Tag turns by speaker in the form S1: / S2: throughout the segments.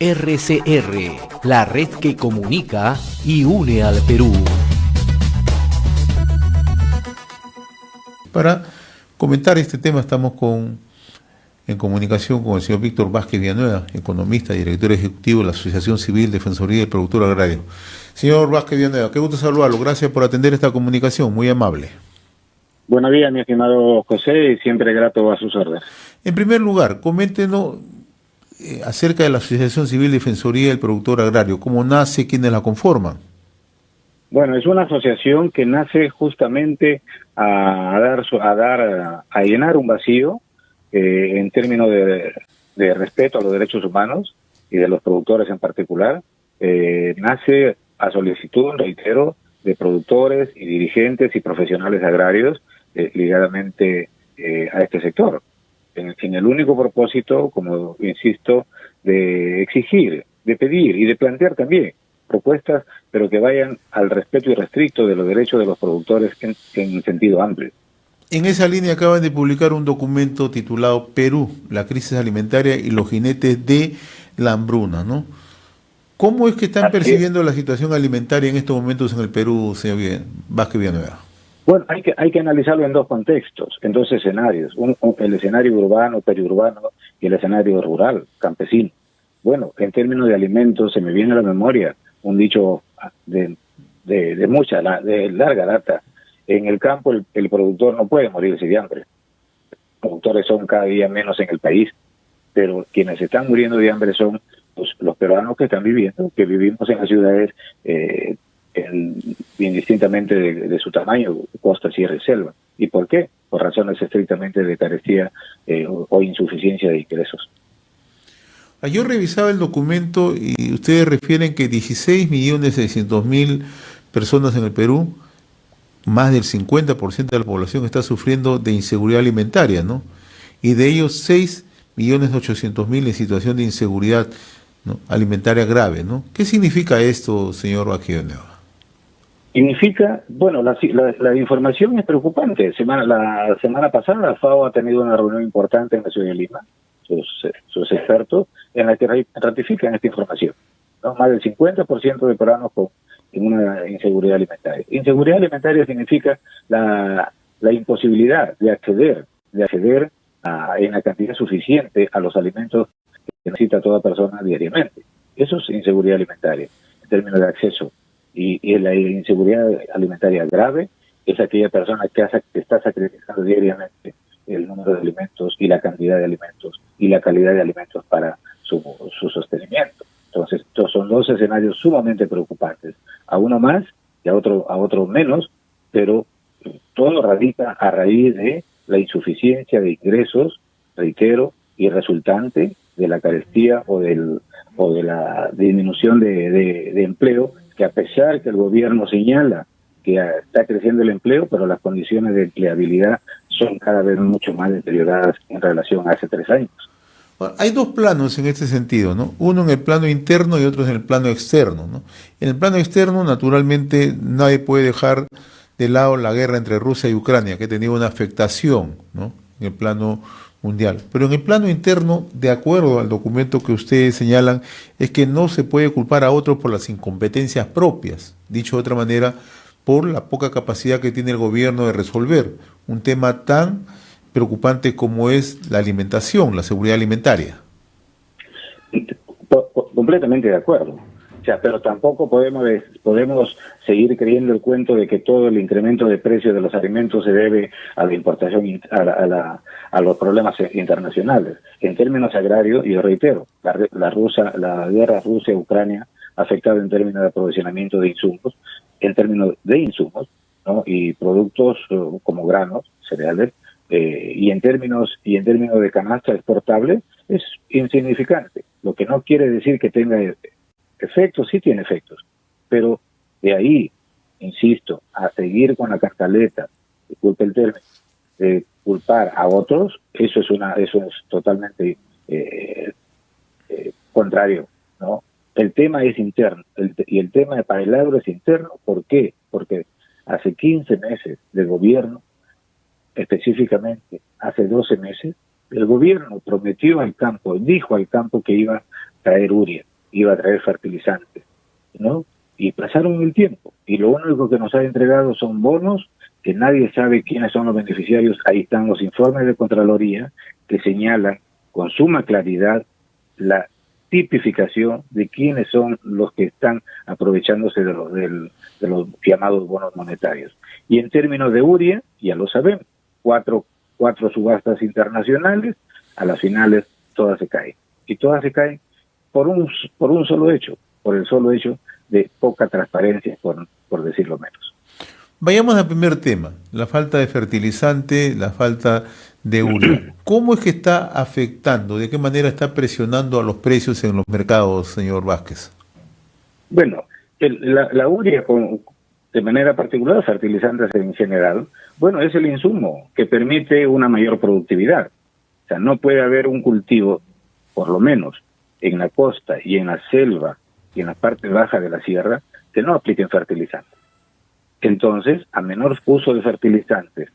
S1: RCR, la red que comunica y une al Perú.
S2: Para comentar este tema estamos en comunicación con el señor Víctor Vázquez Villanueva, economista, director ejecutivo de la Asociación Civil Defensoría del Productor Agrario. Señor Vázquez Villanueva, qué gusto saludarlo. Gracias por atender esta comunicación, muy amable.
S3: Buenos días, mi estimado José, y siempre grato a sus órdenes.
S2: En primer lugar, coméntenos acerca de la Asociación Civil Defensoría del Productor Agrario, cómo nace, quiénes la conforman.
S3: Bueno, es una asociación que nace justamente a llenar un vacío en términos de respeto a los derechos humanos y de los productores en particular. Nace a solicitud, reitero, de productores y dirigentes y profesionales agrarios ligadamente a este sector, en el único propósito, como insisto, de exigir, de pedir y de plantear también propuestas, pero que vayan al respeto irrestricto de los derechos de los productores en sentido amplio.
S2: En esa línea acaban de publicar un documento titulado Perú, la crisis alimentaria y los jinetes de la hambruna, ¿no? ¿Cómo es que están percibiendo la situación alimentaria en estos momentos en el Perú, señor Vázquez Villanueva?
S3: Bueno, hay que analizarlo en dos contextos, en dos escenarios, el escenario urbano, periurbano y el escenario rural, campesino. Bueno, en términos de alimentos se me viene a la memoria un dicho de larga data. En el campo el productor no puede morirse de hambre. Los productores son cada día menos en el país, pero quienes están muriendo de hambre son los peruanos que vivimos en las ciudades indistintamente de su tamaño, costa, sierra y selva. ¿Y por qué? Por razones estrictamente de carestía o insuficiencia de ingresos.
S2: Yo revisaba el documento y ustedes refieren que 16.600.000 personas en el Perú, más del 50% de la población está sufriendo de inseguridad alimentaria, ¿no? Y de ellos 6.800.000 en situación de inseguridad, ¿no?, alimentaria grave, ¿no? ¿Qué significa esto, señor Vázquez Villanueva?
S3: Significa, bueno, la información es preocupante. La semana pasada la FAO ha tenido una reunión importante en la ciudad de Lima, sus expertos, en la que ratifican esta información, ¿no? Más del 50% de peruanos en una inseguridad alimentaria. Inseguridad alimentaria significa la imposibilidad de acceder en la cantidad suficiente a los alimentos que necesita toda persona diariamente. Eso es inseguridad alimentaria, en términos de acceso. Y la inseguridad alimentaria grave es aquella persona que está sacrificando diariamente el número de alimentos y la cantidad de alimentos y la calidad de alimentos para su sostenimiento. Entonces, estos son dos escenarios sumamente preocupantes. A uno más y a otro menos, pero todo radica a raíz de la insuficiencia de ingresos, reitero, y resultante de la carestía o de la disminución de empleo, que a pesar que el gobierno señala que está creciendo el empleo, pero las condiciones de empleabilidad son cada vez mucho más deterioradas en relación a hace 3 años.
S2: Bueno, hay dos planos en este sentido, ¿no? Uno en el plano interno y otro en el plano externo, ¿no? En el plano externo, naturalmente, nadie puede dejar de lado la guerra entre Rusia y Ucrania, que ha tenido una afectación, ¿no?, en el plano mundial. Pero en el plano interno, de acuerdo al documento que ustedes señalan, es que no se puede culpar a otros por las incompetencias propias, dicho de otra manera, por la poca capacidad que tiene el gobierno de resolver un tema tan preocupante como es la alimentación, la seguridad alimentaria.
S3: Completamente de acuerdo. O sea, pero tampoco podemos seguir creyendo el cuento de que todo el incremento de precios de los alimentos se debe a la importación, a los problemas internacionales. En términos agrarios, y yo reitero, la guerra Rusia-Ucrania ha afectado en términos de aprovisionamiento de insumos, ¿no?, y productos como granos, cereales, y en términos de canasta exportable es insignificante, lo que no quiere decir que tenga efectos. Sí tiene efectos, pero de ahí, insisto, a seguir con la cantaleta, disculpe el término, de culpar a otros, eso es totalmente contrario, ¿no? El tema es interno, y el tema para el agro es interno. ¿Por qué? Porque hace 15 meses del gobierno, específicamente hace 12 meses, el gobierno prometió al campo, dijo al campo que iba traer urea, iba a traer fertilizantes, ¿no? Y pasaron el tiempo, y lo único que nos ha entregado son bonos que nadie sabe quiénes son los beneficiarios. Ahí están los informes de Contraloría que señalan con suma claridad la tipificación de quiénes son los que están aprovechándose de los llamados bonos monetarios. Y en términos de urea, ya lo sabemos, cuatro subastas internacionales, a las finales todas se caen. Y todas se caen por un solo hecho, por el solo hecho de poca transparencia, por decirlo menos.
S2: Vayamos al primer tema, la falta de fertilizante, la falta de urea. ¿Cómo es que está afectando, de qué manera está presionando a los precios en los mercados, señor Vázquez?
S3: Bueno, la urea, de manera particular, fertilizantes en general, bueno, es el insumo que permite una mayor productividad. O sea, no puede haber un cultivo, por lo menos en la costa y en la selva y en la parte baja de la sierra, que no apliquen fertilizantes. Entonces, a menor uso de fertilizantes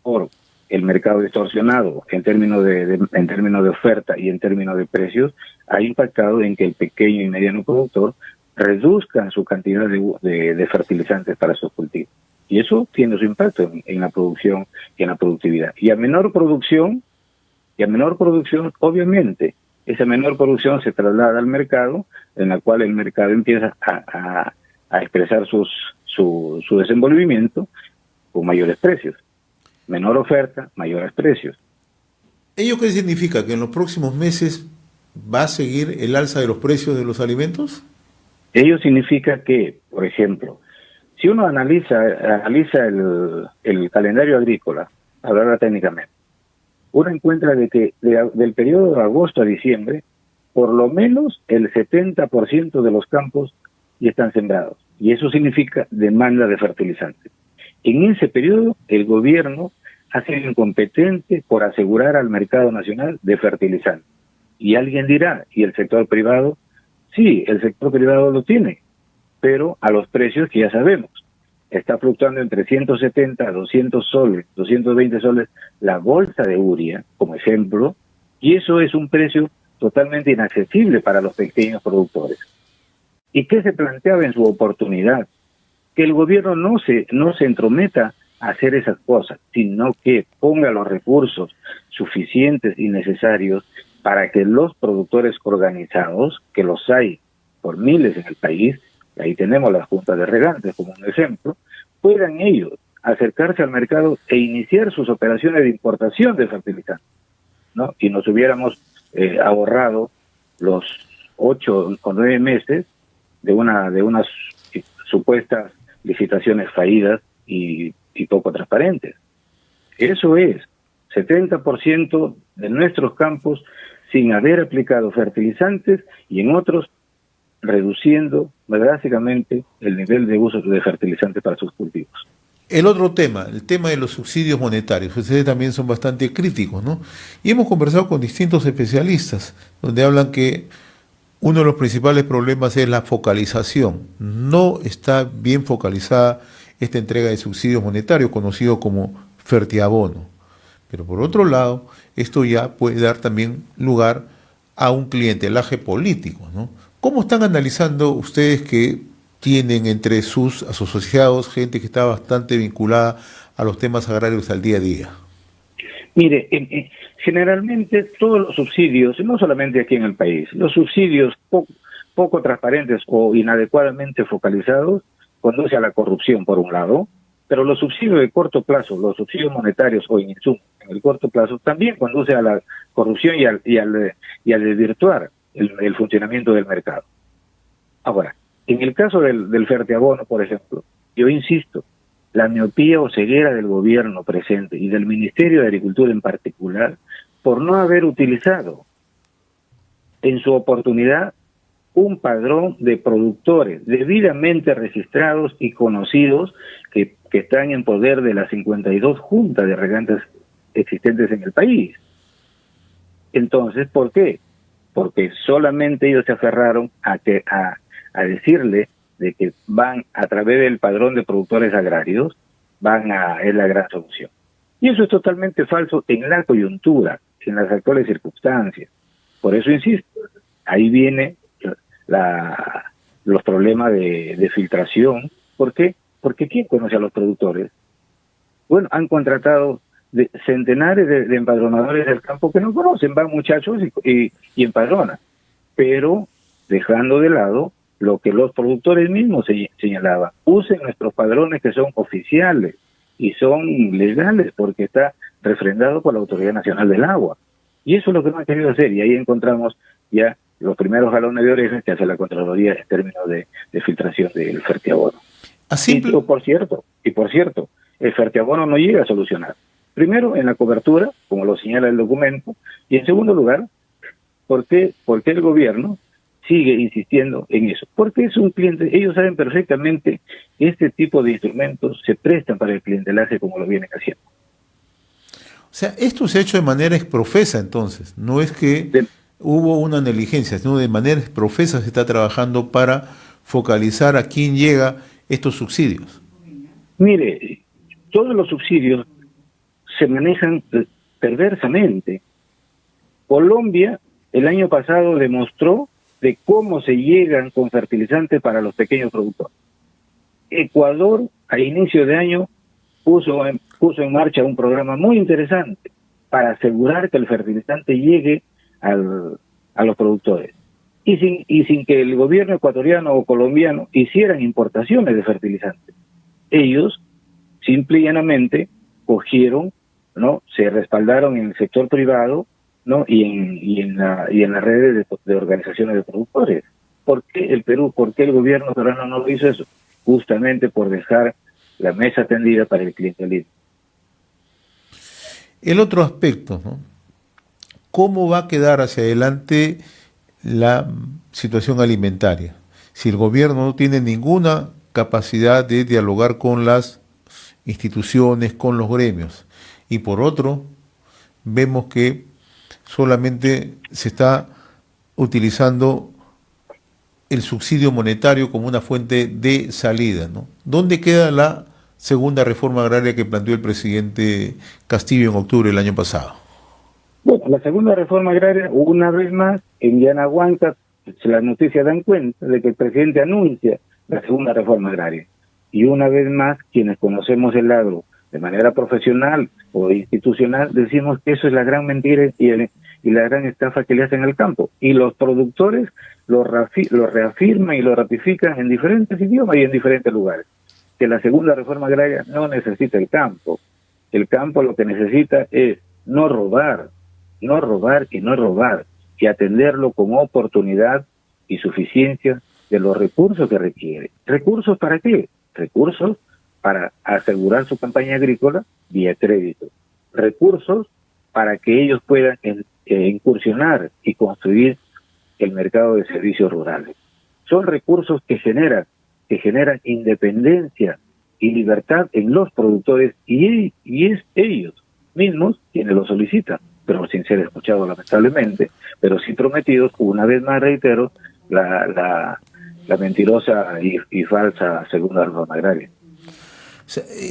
S3: por el mercado distorsionado en términos de oferta y en términos de precios, ha impactado en que el pequeño y mediano productor reduzcan su cantidad de fertilizantes para sus cultivos. Y eso tiene su impacto en la producción y en la productividad. Y a menor producción, obviamente, esa menor producción se traslada al mercado, en la cual el mercado empieza a expresar su desenvolvimiento con mayores precios. Menor oferta, mayores precios.
S2: ¿Ello qué significa? ¿Que en los próximos meses va a seguir el alza de los precios de los alimentos?
S3: Ello significa que, por ejemplo, si uno analiza el calendario agrícola, hablará técnicamente, uno encuentra de que del periodo de agosto a diciembre, por lo menos el 70% de los campos ya están sembrados. Y eso significa demanda de fertilizantes. En ese periodo, el gobierno ha sido incompetente por asegurar al mercado nacional de fertilizantes. Y alguien dirá, ¿y el sector privado? Sí, el sector privado lo tiene, pero a los precios que ya sabemos. Está fluctuando entre 170, 200 soles, 220 soles la bolsa de urea, como ejemplo, y eso es un precio totalmente inaccesible para los pequeños productores. ¿Y qué se planteaba en su oportunidad? Que el gobierno no se entrometa a hacer esas cosas, sino que ponga los recursos suficientes y necesarios para que los productores organizados, que los hay por miles en el país, ahí tenemos las juntas de regantes como un ejemplo, puedan ellos acercarse al mercado e iniciar sus operaciones de importación de fertilizantes, ¿no? Y nos hubiéramos ahorrado los 8 o 9 meses de unas supuestas licitaciones fallidas y poco transparentes. Eso es, 70% de nuestros campos sin haber aplicado fertilizantes y en otros reduciendo drásticamente el nivel de uso de fertilizantes para sus cultivos.
S2: El otro tema, el tema de los subsidios monetarios, ustedes también son bastante críticos, ¿no? Y hemos conversado con distintos especialistas, donde hablan que uno de los principales problemas es la focalización. No está bien focalizada esta entrega de subsidios monetarios, conocido como fertiabono. Pero por otro lado, esto ya puede dar también lugar a un clientelaje político, ¿no? ¿Cómo están analizando ustedes que tienen entre sus asociados gente que está bastante vinculada a los temas agrarios al día a día?
S3: Mire, generalmente todos los subsidios, no solamente aquí en el país, los subsidios poco transparentes o inadecuadamente focalizados conduce a la corrupción por un lado, pero los subsidios de corto plazo, los subsidios monetarios o en insumos en el corto plazo también conduce a la corrupción y al desvirtuar el funcionamiento del mercado. Ahora, en el caso del fertiabono, por ejemplo, yo insisto, la miopía o ceguera del gobierno presente y del Ministerio de Agricultura en particular, por no haber utilizado en su oportunidad un padrón de productores debidamente registrados y conocidos que están en poder de las 52 juntas de regantes existentes en el país. Entonces, ¿por qué? Porque solamente ellos se aferraron a decirle de que van a través del padrón de productores agrarios, es la gran solución. Y eso es totalmente falso en la coyuntura, en las actuales circunstancias. Por eso insisto, ahí viene los problemas de filtración. ¿Por qué? Porque ¿quién conoce a los productores? Bueno, han contratado centenares de empadronadores del campo que no conocen, van muchachos y empadronan, pero dejando de lado lo que los productores mismos señalaban: usen nuestros padrones que son oficiales y son legales porque está refrendado por la Autoridad Nacional del Agua. Y eso es lo que no han querido hacer, y ahí encontramos ya los primeros jalones de orejas que hace la Contraloría en términos de filtración del fertiabono. Y por cierto, el fertiabono no llega a solucionar. Primero, en la cobertura, como lo señala el documento, y en segundo lugar, ¿por qué el gobierno sigue insistiendo en eso? Porque es un cliente, ellos saben perfectamente que este tipo de instrumentos se prestan para el clientelaje como lo vienen haciendo.
S2: O sea, esto se ha hecho de manera exprofesa entonces, no es que hubo una negligencia, sino de manera exprofesa se está trabajando para focalizar a quién llega estos subsidios.
S3: Mire, todos los subsidios se manejan perversamente. Colombia el año pasado demostró de cómo se llegan con fertilizantes para los pequeños productores. Ecuador, a inicio de año, puso en marcha un programa muy interesante para asegurar que el fertilizante llegue a los productores. Y sin que el gobierno ecuatoriano o colombiano hicieran importaciones de fertilizantes. Ellos, simple y llanamente, cogieron, ¿no? Se respaldaron en el sector privado, ¿no? y en las redes de organizaciones de productores. ¿Por qué el Perú, por qué el gobierno peruano no lo hizo eso? Justamente por dejar la mesa tendida para el clientelismo.
S2: El otro aspecto, ¿no? ¿Cómo va a quedar hacia adelante la situación alimentaria? Si el gobierno no tiene ninguna capacidad de dialogar con las instituciones, con los gremios, y por otro, vemos que solamente se está utilizando el subsidio monetario como una fuente de salida, ¿no? ¿Dónde queda la segunda reforma agraria que planteó el presidente Castillo en octubre del año pasado?
S3: Bueno, la segunda reforma agraria, una vez más, en Yanahuanca, las noticias dan cuenta de que el presidente anuncia la segunda reforma agraria. Y una vez más, quienes conocemos el agro de manera profesional o institucional, decimos que eso es la gran mentira y la gran estafa que le hacen al campo. Y los productores lo reafirman y lo ratifican en diferentes idiomas y en diferentes lugares. Que la segunda reforma agraria no necesita el campo. El campo lo que necesita es no robar y atenderlo con oportunidad y suficiencia de los recursos que requiere. ¿Recursos para qué? Recursos para asegurar su campaña agrícola vía crédito. Recursos para que ellos puedan incursionar y construir el mercado de servicios rurales. Son recursos que generan independencia y libertad en los productores y es ellos mismos quienes lo solicitan, pero sin ser escuchados lamentablemente, pero sí prometidos, una vez más reitero, la mentirosa y falsa segunda reforma agraria.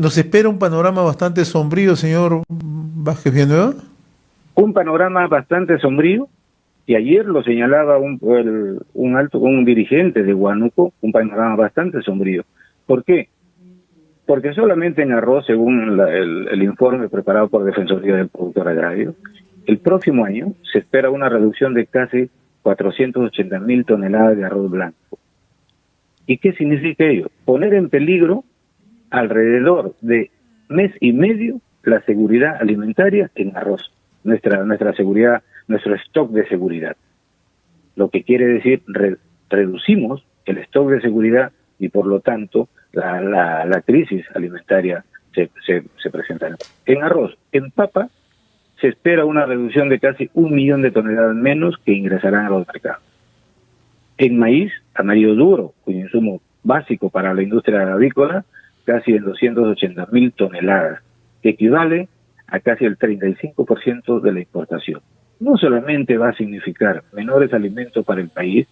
S2: ¿Nos espera un panorama bastante sombrío, señor Vázquez Villanueva?
S3: Un panorama bastante sombrío, y ayer lo señalaba un dirigente de Huánuco, un panorama bastante sombrío. ¿Por qué? Porque solamente en arroz, según el informe preparado por Defensoría del Productor Agrario, el próximo año se espera una reducción de casi 480.000 toneladas de arroz blanco. ¿Y qué significa ello? Poner en peligro alrededor de mes y medio la seguridad alimentaria en arroz, nuestra seguridad, nuestro stock de seguridad. Lo que quiere decir, reducimos el stock de seguridad y por lo tanto la crisis alimentaria se presentará. En arroz, en papa, se espera una reducción de casi 1 millón de toneladas menos que ingresarán a los mercados. En maíz, amarillo duro, cuyo insumo básico para la industria avícola, casi en 280.000 toneladas, que equivale a casi el 35% de la importación. No solamente va a significar menores alimentos para el país,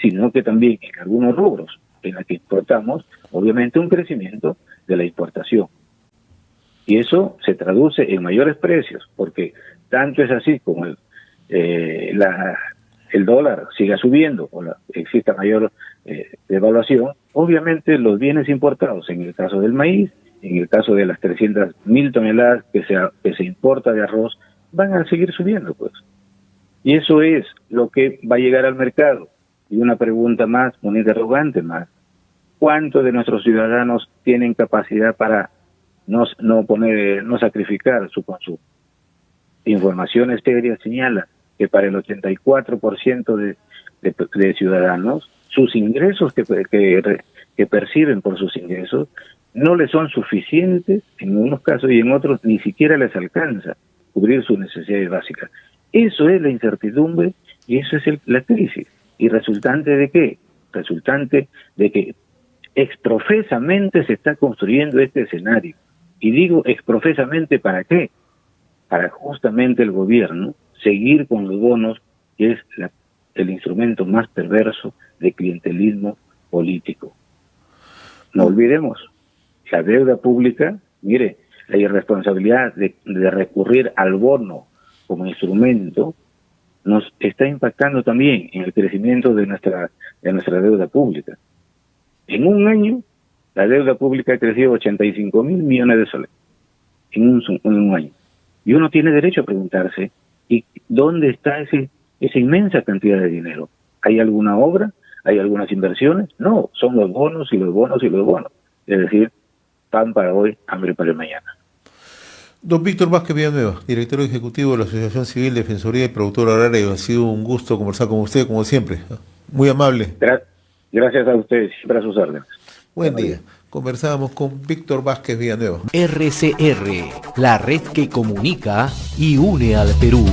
S3: sino que también en algunos rubros en los que importamos, obviamente un crecimiento de la importación. Y eso se traduce en mayores precios, porque tanto es así como el dólar siga subiendo o exista mayor devaluación, obviamente los bienes importados, en el caso del maíz, en el caso de las 300.000 toneladas que se importa de arroz, van a seguir subiendo, pues. Y eso es lo que va a llegar al mercado. Y una pregunta más, una interrogante más. ¿Cuántos de nuestros ciudadanos tienen capacidad para no sacrificar su consumo? Informaciones serias señalan que para el 84% de ciudadanos, sus ingresos que perciben por sus ingresos no les son suficientes en unos casos y en otros ni siquiera les alcanza cubrir sus necesidades básicas. Eso es la incertidumbre y eso es la crisis. ¿Y resultante de qué? Resultante de que exprofesamente se está construyendo este escenario. Y digo exprofesamente, ¿para qué? Para justamente el gobierno seguir con los bonos, que es el instrumento más perverso de clientelismo político. No olvidemos, la deuda pública, mire, la irresponsabilidad de recurrir al bono como instrumento nos está impactando también en el crecimiento de nuestra deuda pública. En un año, la deuda pública ha crecido 85.000 millones de soles. En un año. Y uno tiene derecho a preguntarse, ¿y dónde está esa inmensa cantidad de dinero? ¿Hay alguna obra? ¿Hay algunas inversiones? No, son los bonos y los bonos y los bonos. Es decir, pan para hoy, hambre para el mañana.
S2: Don Víctor Vázquez Villanueva, director ejecutivo de la Asociación Civil Defensoría y Productora Agraria, ha sido un gusto conversar con usted, como siempre. Muy amable.
S3: Gracias a ustedes, siempre a sus órdenes.
S2: Buen día. Conversábamos con Víctor Vázquez Villanueva.
S1: RCR, la red que comunica y une al Perú.